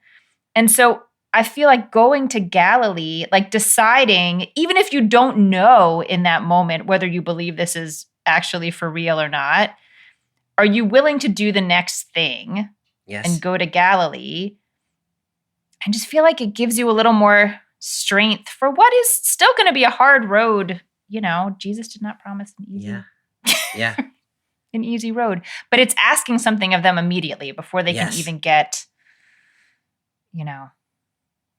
And so I feel going to Galilee, deciding, even if you don't know in that moment whether you believe this is actually for real or not, are you willing to do the next thing and go to Galilee? I just feel it gives you a little more strength for what is still going to be a hard road. Jesus did not promise an easy an easy road. But it's asking something of them immediately before they can even get,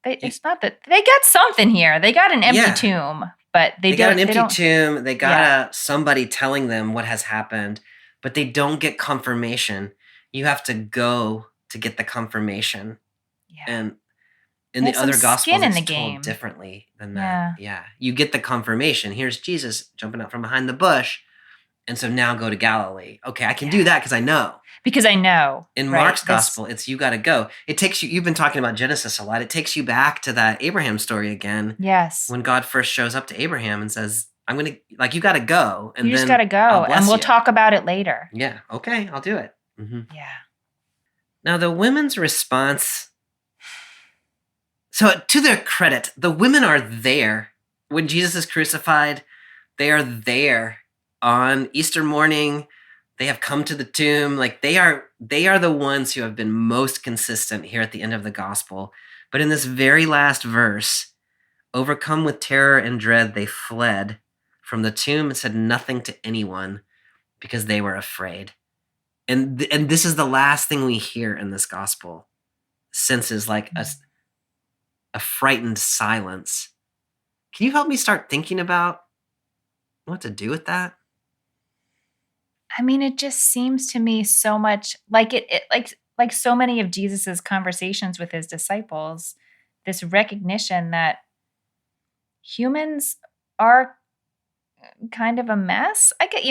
it's not that they got something here. They got an empty tomb, but they got an empty tomb. They got somebody telling them what has happened, but they don't get confirmation. You have to go to get the confirmation. Yeah. And In They the have some other gospels, skin in it's the game. told differently than Yeah. that. Yeah. You get the confirmation. Here's Jesus jumping out from behind the bush. And so now go to Galilee. Okay, I can do that because I know. Because I know. In right, Mark's this- gospel, it's you got to go. It takes you, you've been talking about Genesis a lot. It takes you back to that Abraham story again. Yes. When God first shows up to Abraham and says, I'm going to, like, you got to go. And You just then got to go. I'll bless And we'll you. talk about it later. Yeah. Okay, I'll do it. Mm-hmm. Yeah. Now, the women's response. So, to their credit, the women are there when Jesus is crucified. They are there on Easter morning. They have come to the tomb. Like they are the ones who have been most consistent here at the end of the gospel. But in this very last verse, overcome with terror and dread, they fled from the tomb and said nothing to anyone because they were afraid. And this is the last thing we hear in this gospel. Senses like a frightened silence. Can you help me start thinking about what to do with that? I mean, it just seems to me so much like like so many of Jesus's conversations with his disciples, this recognition that humans are kind of a mess. I get,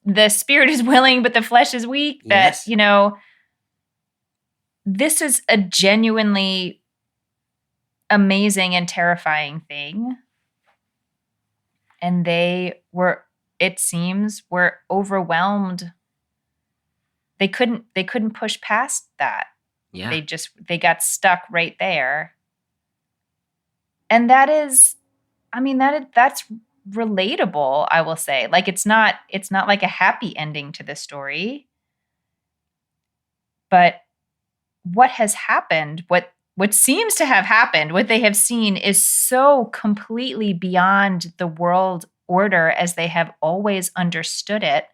the spirit is willing, but the flesh is weak. Yes. That, this is a genuinely amazing and terrifying thing. And they were, it seems, were overwhelmed. They couldn't push past that. Yeah. They got stuck right there. And that is, I mean, that's relatable, I will say. Like it's not like a happy ending to this story. But what has happened, what seems to have happened, what they have seen is so completely beyond the world order as they have always understood it.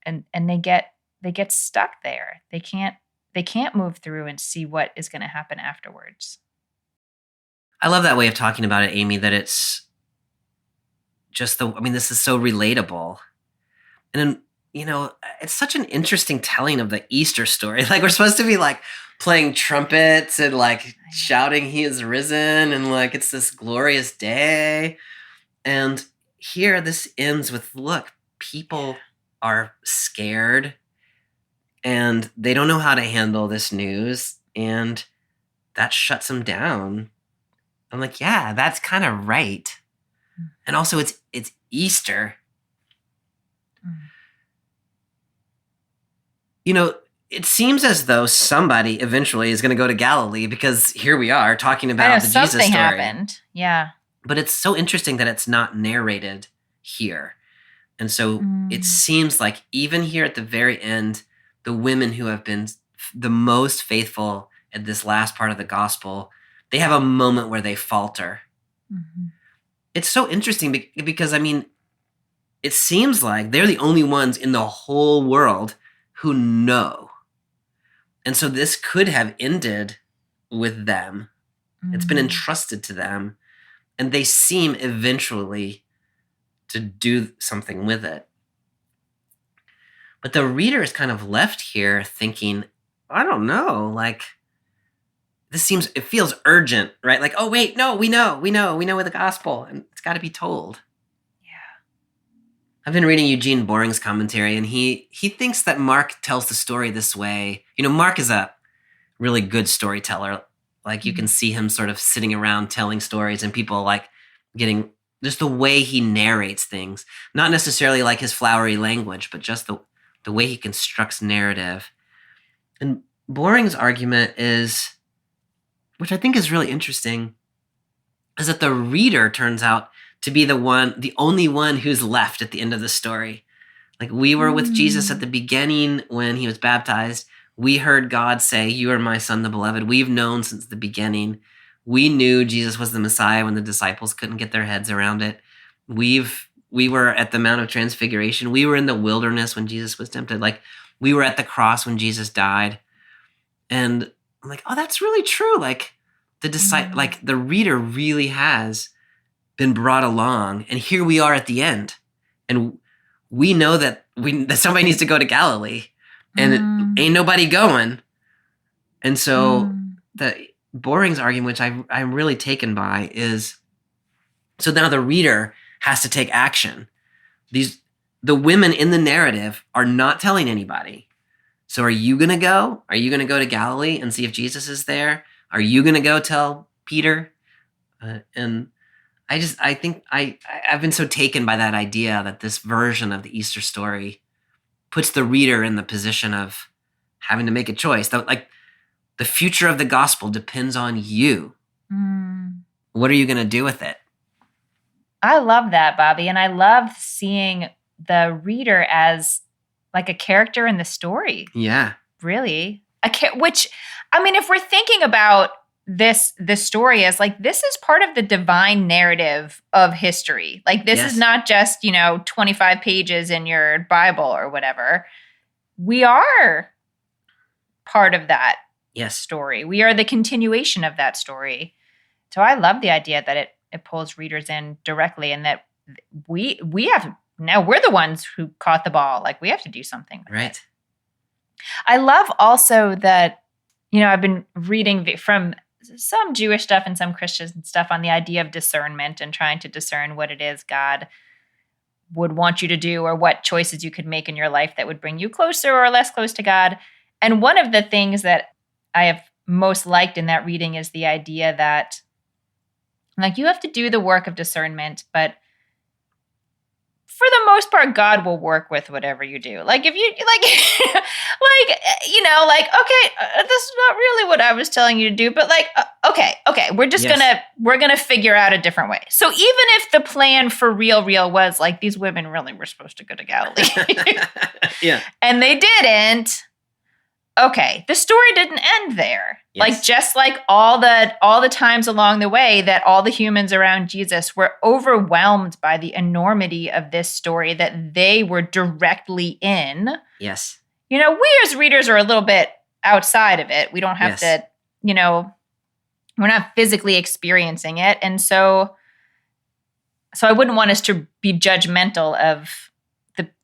And they get stuck there. They can't move through and see what is going to happen afterwards. I love that way of talking about it, Amy, that it's just this is so relatable. And it's such an interesting telling of the Easter story. Like we're supposed to be like playing trumpets and like shouting he is risen and like it's this glorious day. And here this ends with, look, people are scared and they don't know how to handle this news and that shuts them down. I'm like, yeah, that's kind of right. And also it's Easter. It seems as though somebody eventually is going to go to Galilee because here we are talking about the Jesus story. Something happened. Yeah. But it's so interesting that it's not narrated here. And so it seems like even here at the very end, the women who have been the most faithful at this last part of the gospel, they have a moment where they falter. Mm-hmm. It's so interesting because, it seems like they're the only ones in the whole world who know. And so this could have ended with them. Mm-hmm. It's been entrusted to them. And they seem eventually to do something with it. But the reader is kind of left here thinking, I don't know, like, it feels urgent, right? Like, oh, wait, no, we know with the gospel, and it's got to be told. Yeah. I've been reading Eugene Boring's commentary, and he thinks that Mark tells the story this way. Mark is a really good storyteller. Like, you can see him sort of sitting around telling stories, and people, like, getting just the way he narrates things. Not necessarily like his flowery language, but just the way he constructs narrative. And Boring's argument is, which I think is really interesting, is that the reader turns out to be the only one who's left at the end of the story. Like we were with Jesus at the beginning when he was baptized. We heard God say, "You are my son, the beloved." We've known since the beginning. We knew Jesus was the Messiah when the disciples couldn't get their heads around it. We were at the Mount of Transfiguration. We were in the wilderness when Jesus was tempted. Like we were at the cross when Jesus died. And I'm like, oh, that's really true. Like the reader really has been brought along, and here we are at the end, and we know that somebody needs to go to Galilee, and ain't nobody going, and so the Boring's argument, which I'm really taken by, is so now the reader has to take action. The women in the narrative are not telling anybody. So are you going to go? Are you going to go to Galilee and see if Jesus is there? Are you going to go tell Peter? And I think I've been so taken by that idea that this version of the Easter story puts the reader in the position of having to make a choice. Like the future of the gospel depends on you. What are you going to do with it? I love that, Bobby. And I love seeing the reader as like a character in the story. Yeah. Really. Which, I mean, if we're thinking about this story as like, this is part of the divine narrative of history. Like this is not just, 25 pages in your Bible or whatever. We are part of that story. We are the continuation of that story. So I love the idea that it pulls readers in directly, and that we have, now we're the ones who caught the ball. Like we have to do something. Right. I love also that, I've been reading from some Jewish stuff and some Christian stuff on the idea of discernment and trying to discern what it is God would want you to do, or what choices you could make in your life that would bring you closer or less close to God. And one of the things that I have most liked in that reading is the idea that, like, you have to do the work of discernment, but for the most part, God will work with whatever you do. Like if you okay, this is not really what I was telling you to do, but okay, we're just we're gonna figure out a different way. So even if the plan for real was like, these women really were supposed to go to Galilee, and they didn't. Okay, the story didn't end there. Yes. Like just like all the times along the way that all the humans around Jesus were overwhelmed by the enormity of this story that they were directly in. Yes. We as readers are a little bit outside of it. We don't have to, we're not physically experiencing it. And so I wouldn't want us to be judgmental of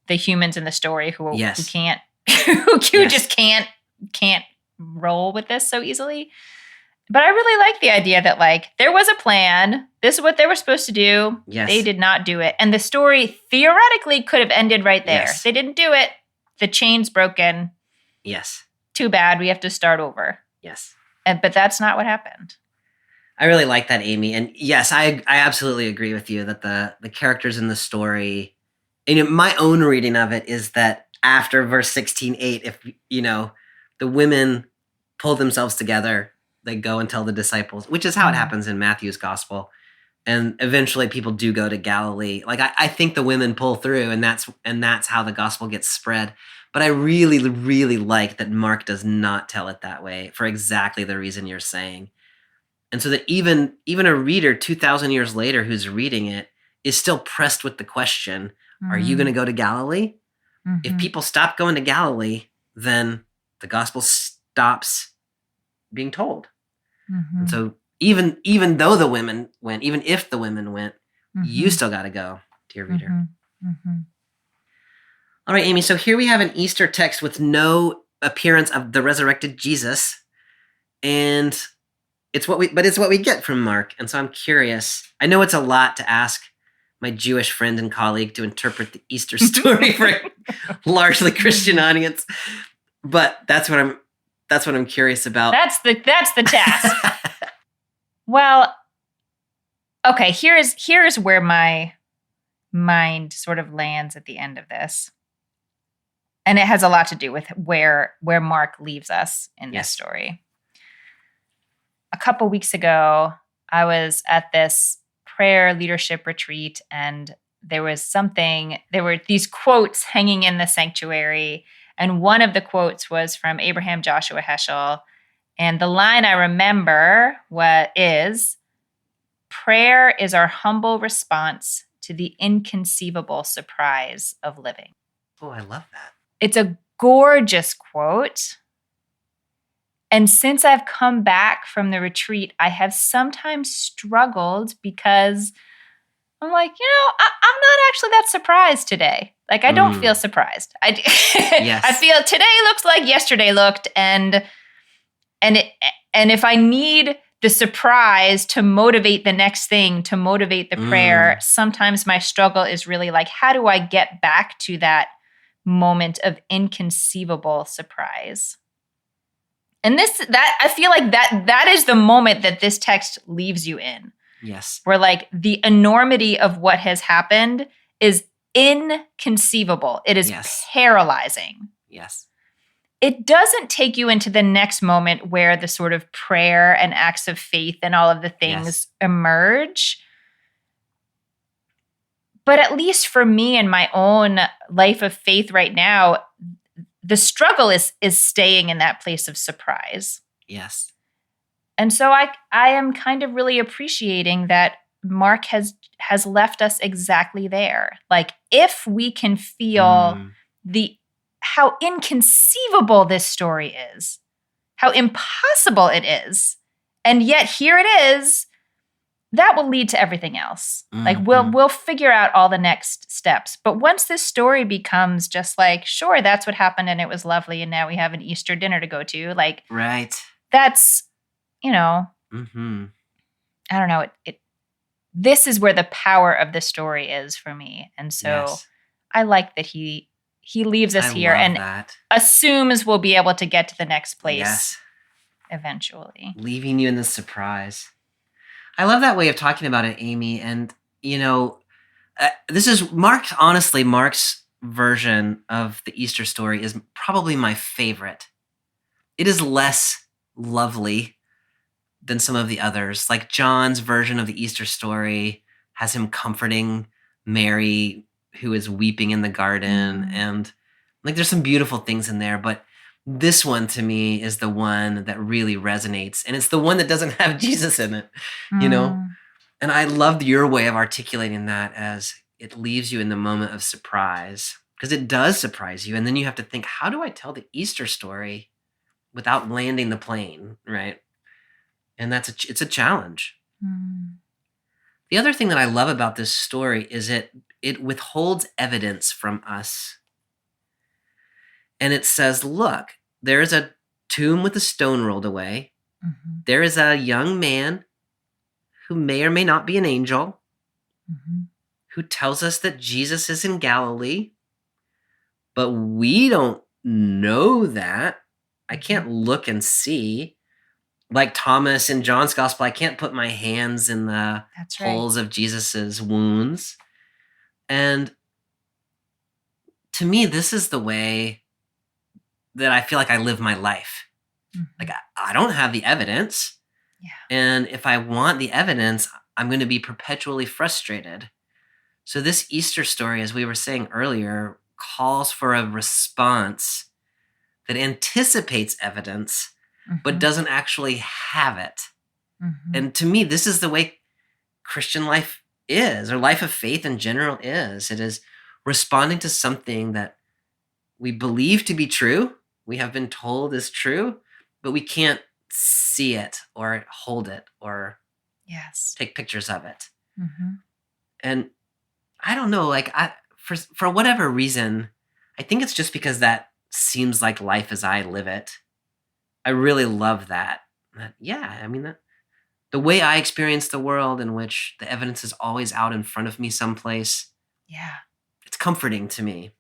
the humans in the story who can't, just can't roll with this so easily. But I really like the idea that like there was a plan. This is what they were supposed to do. Yes. They did not do it. And the story theoretically could have ended right there. Yes. They didn't do it. The chain's broken. Yes. Too bad. We have to start over. Yes. But that's not what happened. I really like that, Amy. And yes, I absolutely agree with you that the characters in the story, and my own reading of it is that after verse 16:8, if, the women pull themselves together, they go and tell the disciples, which is how it happens in Matthew's gospel. And eventually people do go to Galilee. Like I think the women pull through, and that's how the gospel gets spread. But I really, really like that Mark does not tell it that way for exactly the reason you're saying. And so that even a reader 2,000 years later who's reading it is still pressed with the question, are you going to go to Galilee? Mm-hmm. If people stop going to Galilee, then the gospel stops being told. Mm-hmm. And so even though the women went, even if the women went, you still got to go, dear reader. Mm-hmm. Mm-hmm. All right, Amy. So here we have an Easter text with no appearance of the resurrected Jesus. And it's what we get from Mark. And so I'm curious. I know it's a lot to ask my Jewish friend and colleague to interpret the Easter story for a largely Christian audience. But that's what I'm curious about. That's the task. Well, okay, here's where my mind sort of lands at the end of this. And it has a lot to do with where Mark leaves us in this story. A couple weeks ago, I was at this prayer leadership retreat, and there were these quotes hanging in the sanctuary. And one of the quotes was from Abraham Joshua Heschel. And the line I remember is, prayer is our humble response to the inconceivable surprise of living. Oh, I love that. It's a gorgeous quote. And since I've come back from the retreat, I have sometimes struggled because I'm like, I'm not actually that surprised today. Like, I don't feel surprised. I feel today looks like yesterday looked, and And if I need the surprise to motivate the next thing, to motivate the prayer, sometimes my struggle is really like, how do I get back to that moment of inconceivable surprise? And that I feel like that is the moment that this text leaves you in. Yes. Where like the enormity of what has happened is inconceivable. It is paralyzing. Yes. It doesn't take you into the next moment where the sort of prayer and acts of faith and all of the things emerge. But at least for me in my own life of faith right now, the struggle is staying in that place of surprise. Yes. And so I am kind of really appreciating that Mark has left us exactly there. Like, if we can feel how inconceivable this story is, how impossible it is, and yet here it is, that will lead to everything else. Like, we'll figure out all the next steps. But once this story becomes just like, sure, that's what happened and it was lovely and now we have an Easter dinner to go to, like, right. That's, I don't know. This is where the power of the story is for me. And so I like that he leaves us here and assumes we'll be able to get to the next place eventually. Leaving you in the surprise. I love that way of talking about it, Amy. And, this is Mark's version of the Easter story is probably my favorite. It is less lovely than some of the others. Like John's version of the Easter story has him comforting Mary, who is weeping in the garden. And like, there's some beautiful things in there, but this one to me is the one that really resonates. And it's the one that doesn't have Jesus in it, And I loved your way of articulating that as it leaves you in the moment of surprise, because it does surprise you. And then you have to think, how do I tell the Easter story without landing the plane, right? And it's a challenge. The other thing that I love about this story is it withholds evidence from us. And it says, look, there is a tomb with a stone rolled away. There is a young man who may or may not be an angel, who tells us that Jesus is in Galilee, but we don't know that. I can't look and see. Like Thomas in John's gospel, I can't put my hands in the holes of Jesus's wounds. And to me, this is the way that I feel like I live my life. Like, I don't have the evidence. And if I want the evidence, I'm going to be perpetually frustrated. So this Easter story, as we were saying earlier, calls for a response that anticipates evidence, but doesn't actually have it. And to me, this is the way Christian life is, or life of faith in general is. It is responding to something that we believe to be true, we have been told is true, but we can't see it or hold it or take pictures of it. And I don't know, like, for whatever reason, I think it's just because that seems like life as I live it. I really love that. The way I experience the world, in which the evidence is always out in front of me someplace. It's comforting to me.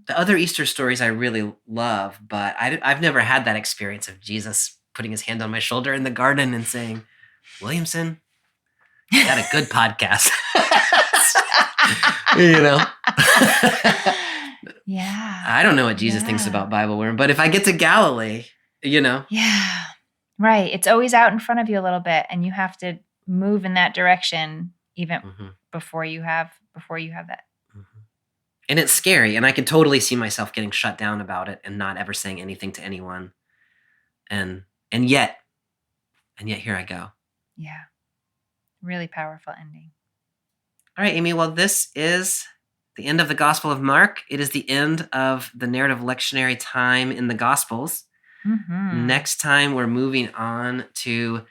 The other Easter stories I really love, but I've never had that experience of Jesus putting his hand on my shoulder in the garden and saying, Williamson, you got a good podcast. I don't know what Jesus thinks about BibleWorm, but if I get to Galilee, Right. It's always out in front of you a little bit, and you have to move in that direction even before you have that. And it's scary, and I can totally see myself getting shut down about it and not ever saying anything to anyone. And yet here I go. Yeah. Really powerful ending. All right, Amy, well, this is the end of the Gospel of Mark. It is the end of the narrative lectionary time in the Gospels. Next time, we're moving on to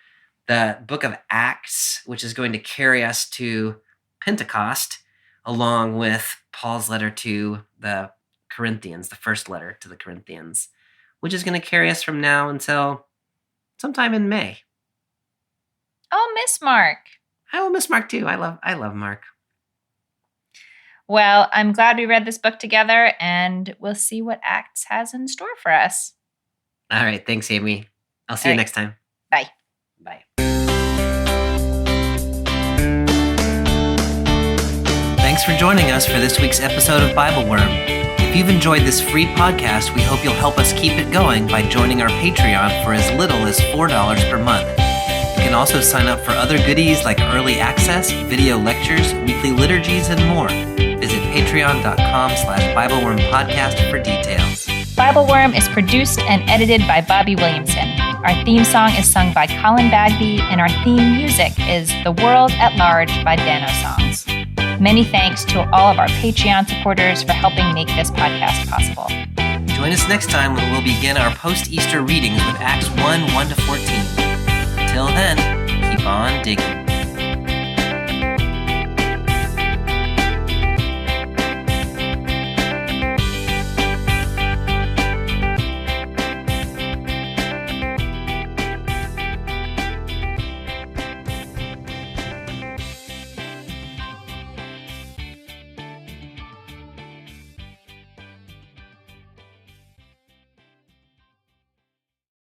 the book of Acts, which is going to carry us to Pentecost, along with Paul's letter to the Corinthians, the first letter to the Corinthians. which is going to carry us from now until sometime in May. Oh, miss Mark. I will miss Mark too. I love Mark. Well, I'm glad we read this book together, and we'll see what Acts has in store for us. All right. Thanks, Amy. I'll see you next time. Bye. Bye. Thanks for joining us for this week's episode of BibleWorm. If you've enjoyed this free podcast, we hope you'll help us keep it going by joining our Patreon for as little as $4 per month. You can also sign up for other goodies like early access, video lectures, weekly liturgies, and more. Visit patreon.com/BibleWorm podcast for details. BibleWorm is produced and edited by Bobby Williamson. Our theme song is sung by Colin Bagby, and our theme music is The World at Large by Dano Songs. Many thanks to all of our Patreon supporters for helping make this podcast possible. Join us next time when we'll begin our post-Easter readings with Acts 1:1-14. Until then, keep on digging.